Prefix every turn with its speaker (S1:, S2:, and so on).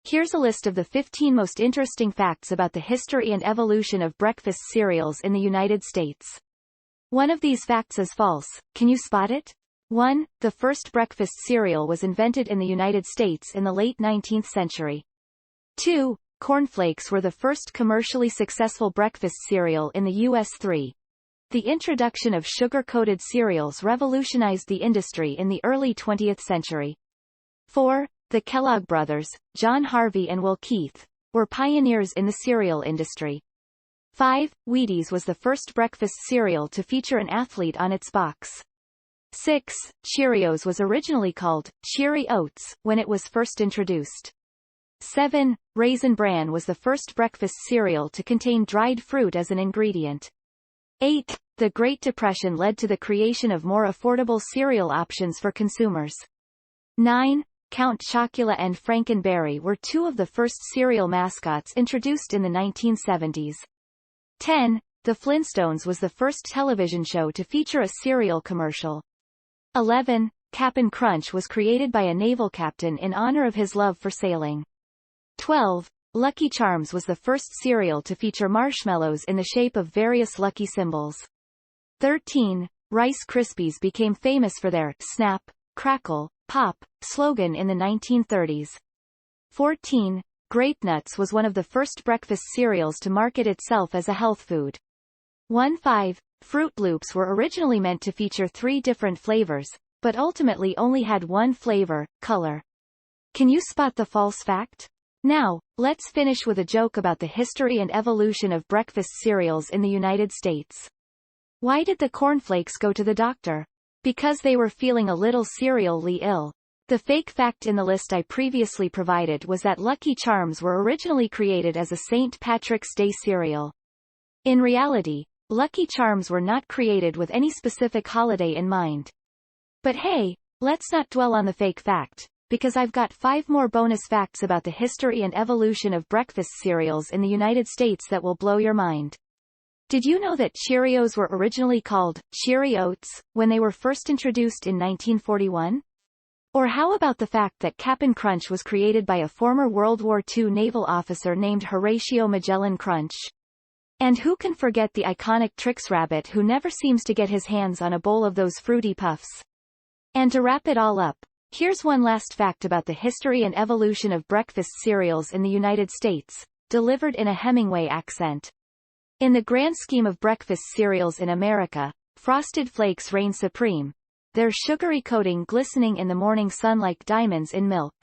S1: Here's a list of the 15 most interesting facts about the history and evolution of breakfast cereals in the United States. One of these facts is false. Can you spot it? 1. The first breakfast cereal was invented in the United States in the late 19th century. 2. Cornflakes were the first commercially successful breakfast cereal in the U.S. 3. The introduction of sugar-coated cereals revolutionized the industry in the early 20th century. 4. The Kellogg brothers, John Harvey and Will Keith, were pioneers in the cereal industry. 5. Wheaties was the first breakfast cereal to feature an athlete on its box. 6. Cheerios was originally called Cheery Oats when it was first introduced. 7. Raisin Bran was the first breakfast cereal to contain dried fruit as an ingredient. 8. The Great Depression led to the creation of more affordable cereal options for consumers. 9. Count Chocula and Frankenberry were two of the first cereal mascots introduced in the 1970s. 10. The Flintstones was the first television show to feature a cereal commercial. 11. Cap'n Crunch was created by a naval captain in honor of his love for sailing. 12. Lucky Charms was the first cereal to feature marshmallows in the shape of various lucky symbols. 13. Rice Krispies became famous for their Snap, Crackle, Pop slogan in the 1930s. 14. Grape Nuts was one of the first breakfast cereals to market itself as a health food. 15. Fruit Loops were originally meant to feature 3 different flavors, but ultimately only had one flavor, color. Can you spot the false fact? Now, let's finish with a joke about the history and evolution of breakfast cereals in the United States. Why did the cornflakes go to the doctor? Because they were feeling a little cereally ill. The fake fact in the list I previously provided was that Lucky Charms were originally created as a St. Patrick's Day cereal. In reality, Lucky Charms were not created with any specific holiday in mind. But hey, let's not dwell on the fake fact, because I've got 5 more bonus facts about the history and evolution of breakfast cereals in the United States that will blow your mind. Did you know that Cheerios were originally called Cheery Oats when they were first introduced in 1941? Or how about the fact that Cap'n Crunch was created by a former World War II naval officer named Horatio Magellan Crunch? And who can forget the iconic Trix Rabbit who never seems to get his hands on a bowl of those fruity puffs? And to wrap it all up, here's one last fact about the history and evolution of breakfast cereals in the United States, delivered in a Hemingway accent. In the grand scheme of breakfast cereals in America, Frosted Flakes reign supreme, their sugary coating glistening in the morning sun like diamonds in milk.